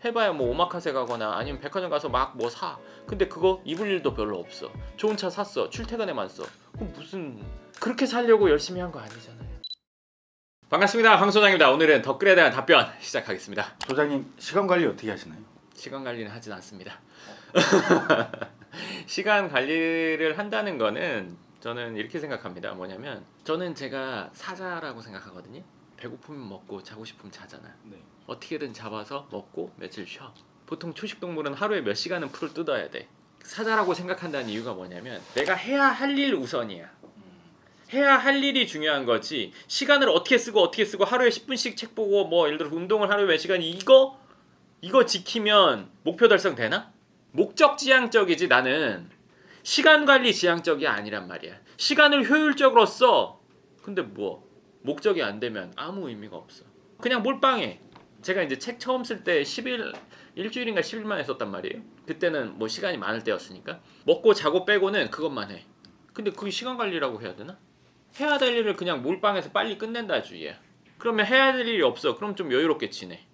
해봐야 뭐 오마카세 가거나 아니면 백화점 가서 막 뭐 사. 근데 그거 입을 일도 별로 없어. 좋은 차 샀어. 출퇴근에만 써. 그럼 무슨 그렇게 살려고 열심히 한 거 아니잖아요. 반갑습니다. 황 소장입니다. 오늘은 댓글에 대한 답변 시작하겠습니다. 소장님 시간 관리 어떻게 하시나요? 시간 관리는 하진 않습니다. 시간 관리를 한다는 거는 저는 이렇게 생각합니다. 뭐냐면 저는 제가 사자라고 생각하거든요. 배고프면 먹고 자고 싶으면 자잖아. 네. 어떻게든 잡아서 먹고 며칠 쉬어. 보통 초식 동물은 하루에 몇 시간은 풀을 뜯어야 돼. 사자라고 생각한다는 이유가 뭐냐면 내가 해야 할 일 우선이야. 해야 할 일이 중요한 거지. 시간을 어떻게 쓰고 하루에 10분씩 책 보고 뭐 예를 들어 운동을 하루에 몇 시간 이거 지키면 목표 달성 되나? 목적 지향적이지. 나는 시간 관리 지향적이 아니란 말이야. 시간을 효율적으로 써. 근데 뭐 목적이 안 되면 아무 의미가 없어. 그냥 몰빵해. 제가 이제 책 처음 쓸 때 일주일인가 10일 만에 썼단 말이에요. 그때는 뭐 시간이 많을 때였으니까. 먹고 자고 빼고는 그것만 해. 근데 그게 시간 관리라고 해야 되나? 해야 될 일을 그냥 몰빵해서 빨리 끝낸다 주의야. 그러면 해야 될 일이 없어. 그럼 좀 여유롭게 지내.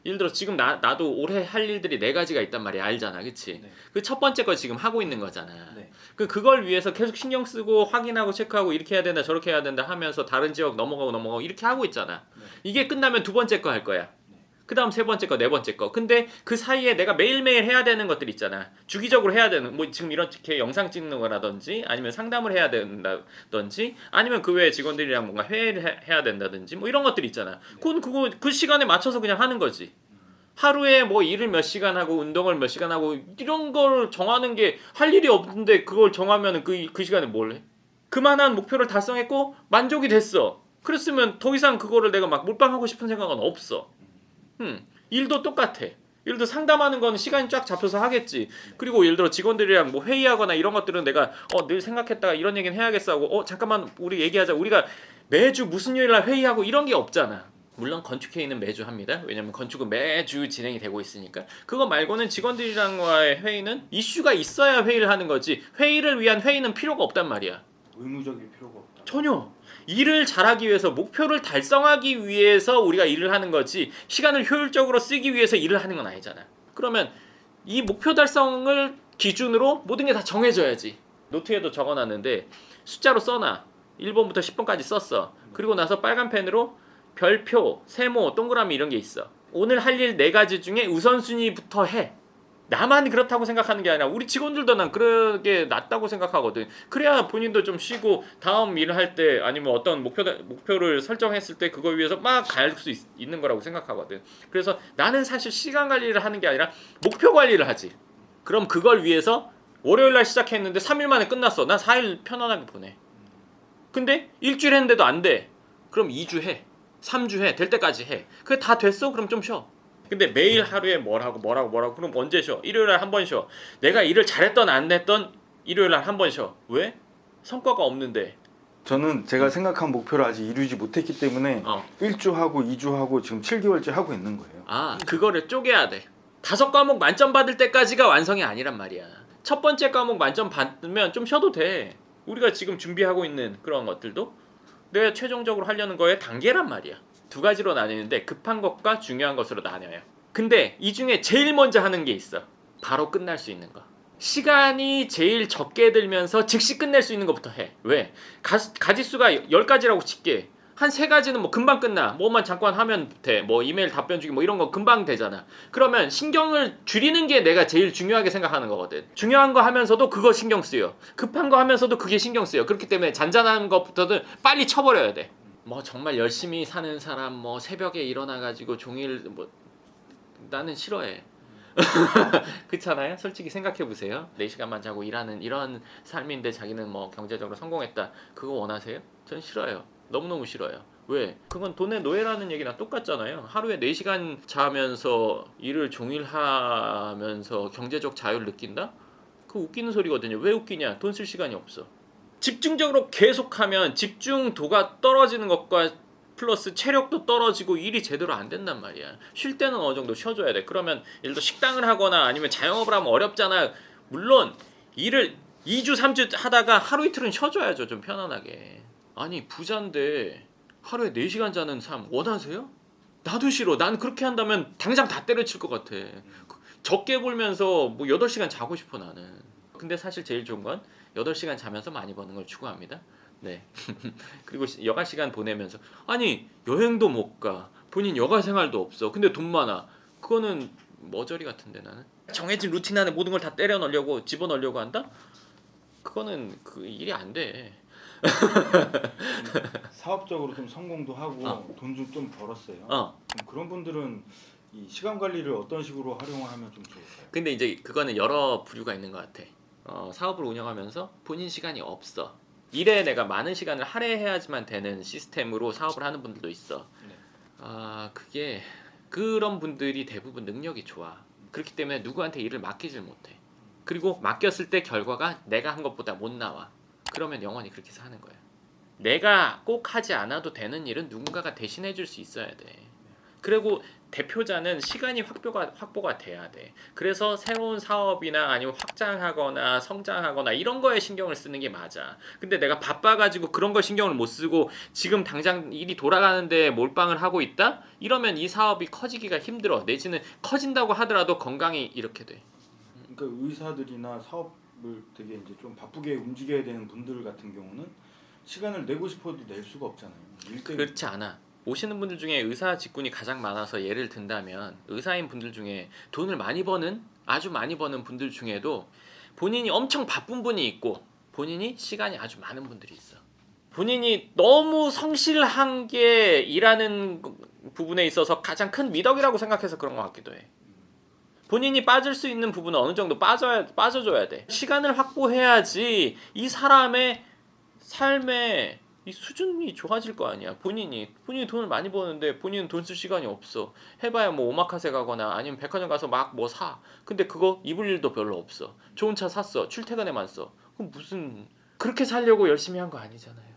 예를 들어 지금 나도 올해 할 일들이 4가지가 있단 말이야. 알잖아. 그치? 네. 그 첫 번째 거 지금 하고 있는 거잖아. 네. 그걸 위해서 계속 신경 쓰고 확인하고 체크하고 이렇게 해야 된다 저렇게 해야 된다 하면서 다른 지역 넘어가고 이렇게 하고 있잖아. 네. 이게 끝나면 2번째 거 할 거야. 그 다음 3번째 거, 4번째 거. 근데 그 사이에 내가 매일매일 해야 되는 것들 있잖아. 주기적으로 해야 되는, 뭐 지금 이렇게 영상 찍는 거라든지, 아니면 상담을 해야 된다든지, 아니면 그 외에 직원들이랑 뭔가 회의를 해야 된다든지, 뭐 이런 것들 있잖아. 그건 그 시간에 맞춰서 그냥 하는 거지. 하루에 뭐 일을 몇 시간 하고, 운동을 몇 시간 하고, 이런 걸 정하는 게 할 일이 없는데 그걸 정하면 그 시간에 뭘 해? 그만한 목표를 달성했고, 만족이 됐어. 그랬으면 더 이상 그거를 내가 막 몰빵하고 싶은 생각은 없어. 일도 똑같아. 예를 들어 상담하는 거는 시간이 쫙 잡혀서 하겠지. 그리고 예를 들어 직원들이랑 뭐 회의하거나 이런 것들은 내가 늘 생각했다가 이런 얘기는 해야겠어 하고 잠깐만 우리 얘기하자. 우리가 매주 무슨 요일 날 회의하고 이런 게 없잖아. 물론 건축 회의는 매주 합니다. 왜냐면 건축은 매주 진행이 되고 있으니까. 그거 말고는 직원들이랑과의 회의는 이슈가 있어야 회의를 하는 거지. 회의를 위한 회의는 필요가 없단 말이야. 의무적일 필요가 없다. 전혀. 일을 잘하기 위해서 목표를 달성하기 위해서 우리가 일을 하는 거지 시간을 효율적으로 쓰기 위해서 일을 하는 건 아니잖아. 그러면 이 목표 달성을 기준으로 모든 게 다 정해져야지. 노트에도 적어놨는데 숫자로 써놔. 1번부터 10번까지 썼어. 그리고 나서 빨간 펜으로 별표, 세모, 동그라미 이런 게 있어. 오늘 할 일 4가지 중에 우선순위부터 해. 나만 그렇다고 생각하는 게 아니라 우리 직원들도 난 그러게 낫다고 생각하거든. 그래야 본인도 좀 쉬고 다음 일을 할 때 아니면 어떤 목표를 설정했을 때 그걸 위해서 막 갈 수 있는 거라고 생각하거든. 그래서 나는 사실 시간 관리를 하는 게 아니라 목표 관리를 하지. 그럼 그걸 위해서 월요일 날 시작했는데 3일 만에 끝났어. 난 4일 편안하게 보내. 근데 일주일 했는데도 안 돼. 그럼 2주 해. 3주 해. 될 때까지 해. 그게 다 됐어? 그럼 좀 쉬어. 근데 매일 하루에 뭘 하고 그럼 언제 쉬어? 일요일 날 한 번 쉬어. 내가 일을 잘했던 안 했던 일요일 날 한 번 쉬어. 왜? 성과가 없는데. 저는 제가 생각한 목표를 아직 이루지 못했기 때문에 1주 하고 2주 하고 지금 7개월째 하고 있는 거예요. 그거를 쪼개야 돼. 5과목 만점 받을 때까지가 완성이 아니란 말이야. 첫 번째 과목 만점 받으면 좀 쉬어도 돼. 우리가 지금 준비하고 있는 그런 것들도 내가 최종적으로 하려는 거의 단계란 말이야. 2가지로 나뉘는데 급한 것과 중요한 것으로 나뉘어요. 근데 이 중에 제일 먼저 하는 게 있어. 바로 끝날 수 있는 거. 시간이 제일 적게 들면서 즉시 끝낼 수 있는 것부터 해. 왜? 가지수가 10가지라고 칠게. 한 3가지는 뭐 금방 끝나. 뭐만 잠깐 하면 돼. 뭐 이메일 답변 주기 뭐 이런 거 금방 되잖아. 그러면 신경을 줄이는 게 내가 제일 중요하게 생각하는 거거든. 중요한 거 하면서도 그거 신경 쓰여. 급한 거 하면서도 그게 신경 쓰여. 그렇기 때문에 잔잔한 것부터는 빨리 쳐버려야 돼. 뭐 정말 열심히 사는 사람 뭐 새벽에 일어나가지고 종일 뭐 나는 싫어해. 그렇잖아요. 솔직히 생각해보세요. 4시간만 자고 일하는 이런 삶인데 자기는 뭐 경제적으로 성공했다. 그거 원하세요? 전 싫어요. 너무너무 싫어요. 왜? 그건 돈의 노예라는 얘기랑 똑같잖아요. 하루에 4시간 자면서 일을 종일 하면서 경제적 자유를 느낀다? 그거 웃기는 소리거든요. 왜 웃기냐? 돈 쓸 시간이 없어. 집중적으로 계속하면 집중도가 떨어지는 것과 플러스 체력도 떨어지고 일이 제대로 안 된단 말이야. 쉴 때는 어느 정도 쉬어줘야 돼. 그러면 예를 들어 식당을 하거나 아니면 자영업을 하면 어렵잖아. 물론 일을 2주 3주 하다가 하루 이틀은 쉬어줘야죠. 좀 편안하게. 아니 부자인데 하루에 4시간 자는 삶 원하세요? 나도 싫어. 난 그렇게 한다면 당장 다 때려칠 것 같아. 적게 벌면서 뭐 8시간 자고 싶어 나는. 근데 사실 제일 좋은 건 8시간 자면서 많이 버는 걸 추구합니다. 네. 그리고 여가 시간 보내면서 아니 여행도 못 가. 본인 여가 생활도 없어. 근데 돈 많아. 그거는 머저리 같은데 나는. 정해진 루틴 안에 모든 걸 다 때려 넣으려고 집어넣으려고 한다? 그거는 그 일이 안 돼. 사업적으로 좀 성공도 하고 돈 좀 벌었어요. 그럼 그런 분들은 이 시간 관리를 어떤 식으로 활용을 하면 좀 좋을까요? 근데 이제 그거는 여러 부류가 있는 것 같아. 사업을 운영하면서 본인 시간이 없어. 일에 내가 많은 시간을 할애해야지만 되는 시스템으로 사업을 하는 분들도 있어. 네. 그게 그런 분들이 대부분 능력이 좋아. 그렇기 때문에 누구한테 일을 맡기질 못해. 그리고 맡겼을 때 결과가 내가 한 것보다 못 나와. 그러면 영원히 그렇게 사는 거야. 내가 꼭 하지 않아도 되는 일은 누군가가 대신해 줄 수 있어야 돼. 그리고 대표자는 시간이 확보가 돼야 돼. 그래서 새로운 사업이나 아니면 확장하거나 성장하거나 이런 거에 신경을 쓰는 게 맞아. 근데 내가 바빠가지고 그런 거 신경을 못 쓰고 지금 당장 일이 돌아가는데 몰빵을 하고 있다? 이러면 이 사업이 커지기가 힘들어. 내지는 커진다고 하더라도 건강이 이렇게 돼. 그러니까 의사들이나 사업을 되게 이제 좀 바쁘게 움직여야 되는 분들 같은 경우는 시간을 내고 싶어도 낼 수가 없잖아요. 그렇지 않아. 오시는 분들 중에 의사 직군이 가장 많아서 예를 든다면 의사인 분들 중에 돈을 많이 버는 아주 많이 버는 분들 중에도 본인이 엄청 바쁜 분이 있고 본인이 시간이 아주 많은 분들이 있어. 본인이 너무 성실한 게 일하는 부분에 있어서 가장 큰 미덕이라고 생각해서 그런 것 같기도 해. 본인이 빠질 수 있는 부분은 어느 정도 빠져줘야 돼. 시간을 확보해야지 이 사람의 삶의 이 수준이 좋아질 거 아니야. 본인이 돈을 많이 버는데 본인은 돈 쓸 시간이 없어. 해봐야 뭐 오마카세 가거나 아니면 백화점 가서 막 뭐 사. 근데 그거 입을 일도 별로 없어. 좋은 차 샀어. 출퇴근에만 써. 그럼 무슨 그렇게 살려고 열심히 한 거 아니잖아요.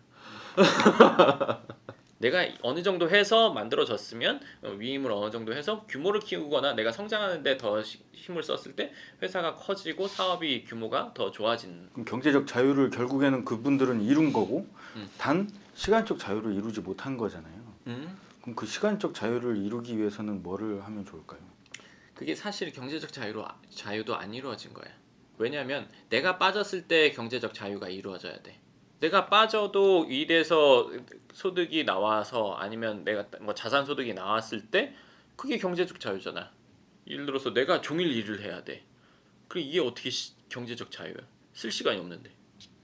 내가 어느 정도 해서 만들어졌으면 위임을 어느 정도 해서 규모를 키우거나 내가 성장하는데 더 힘을 썼을 때 회사가 커지고 사업이 규모가 더 좋아지는. 그럼 경제적 자유를 결국에는 그분들은 이룬 거고 단 시간적 자유를 이루지 못한 거잖아요. 그럼 그 시간적 자유를 이루기 위해서는 뭐를 하면 좋을까요? 그게 사실 경제적 자유도 안 이루어진 거야. 왜냐하면 내가 빠졌을 때 경제적 자유가 이루어져야 돼. 내가 빠져도 일에서 소득이 나와서 아니면 내가 뭐 자산 소득이 나왔을 때 그게 경제적 자유잖아. 예를 들어서 내가 종일 일을 해야 돼. 그럼 이게 어떻게 경제적 자유야? 쓸 시간이 없는데.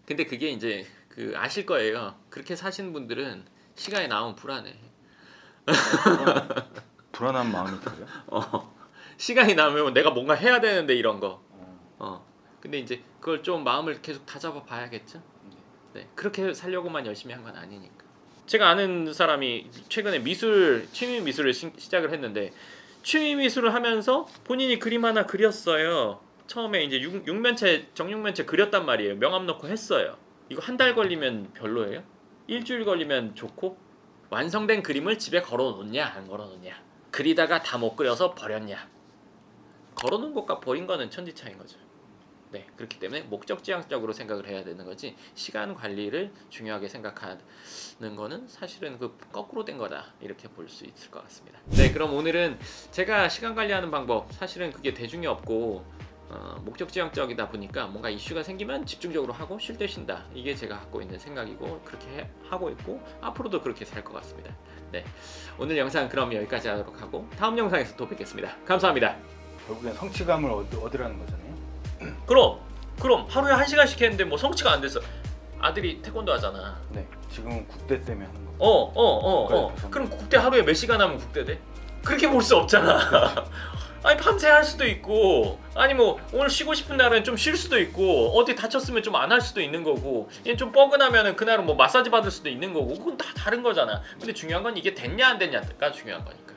근데 그게 이제 그 아실 거예요. 그렇게 사시는 분들은 시간이 나오면 불안해. 불안한 마음이 들어요? 시간이 나면 내가 뭔가 해야 되는데 이런 거. 근데 이제 그걸 좀 마음을 계속 다잡아 봐야겠죠. 네, 그렇게 살려고만 열심히 한 건 아니니까. 제가 아는 사람이 최근에 취미 미술을 시작을 했는데 취미 미술을 하면서 본인이 그림 하나 그렸어요. 처음에 이제 정육면체 그렸단 말이에요. 명암 넣고 했어요. 이거 한 달 걸리면 별로예요? 일주일 걸리면 좋고? 완성된 그림을 집에 걸어놓냐 안 걸어놓냐? 그리다가 다 못 그려서 버렸냐? 걸어놓은 것과 버린 거는 천지 차이인 거죠. 네, 그렇기 때문에 목적지향적으로 생각을 해야 되는 거지 시간 관리를 중요하게 생각하는 거는 사실은 그 거꾸로 된 거다 이렇게 볼 수 있을 것 같습니다. 네, 그럼 오늘은 제가 시간 관리하는 방법 사실은 그게 대중이 없고 목적지향적이다 보니까 뭔가 이슈가 생기면 집중적으로 하고 쉴 때 쉰다 이게 제가 갖고 있는 생각이고 그렇게 하고 있고 앞으로도 그렇게 살 것 같습니다. 네, 오늘 영상 그럼 여기까지 하도록 하고 다음 영상에서 또 뵙겠습니다. 감사합니다. 결국엔 성취감을 얻으라는 거잖아요. 그럼 하루에 1시간씩 했는데 뭐 성취가 안 됐어. 아들이 태권도 하잖아. 네, 지금은 국대 때문에 하는 거. 그럼 국대 하루에 몇 시간 하면 국대 돼? 그렇게 볼 수 없잖아. 아니 밤새 할 수도 있고 아니 뭐 오늘 쉬고 싶은 날은 좀 쉴 수도 있고 어디 다쳤으면 좀 안 할 수도 있는 거고 얘는 좀 뻐근하면은 그날은 뭐 마사지 받을 수도 있는 거고 그건 다 다른 거잖아. 근데 중요한 건 이게 됐냐 안 됐냐가 중요한 거니까.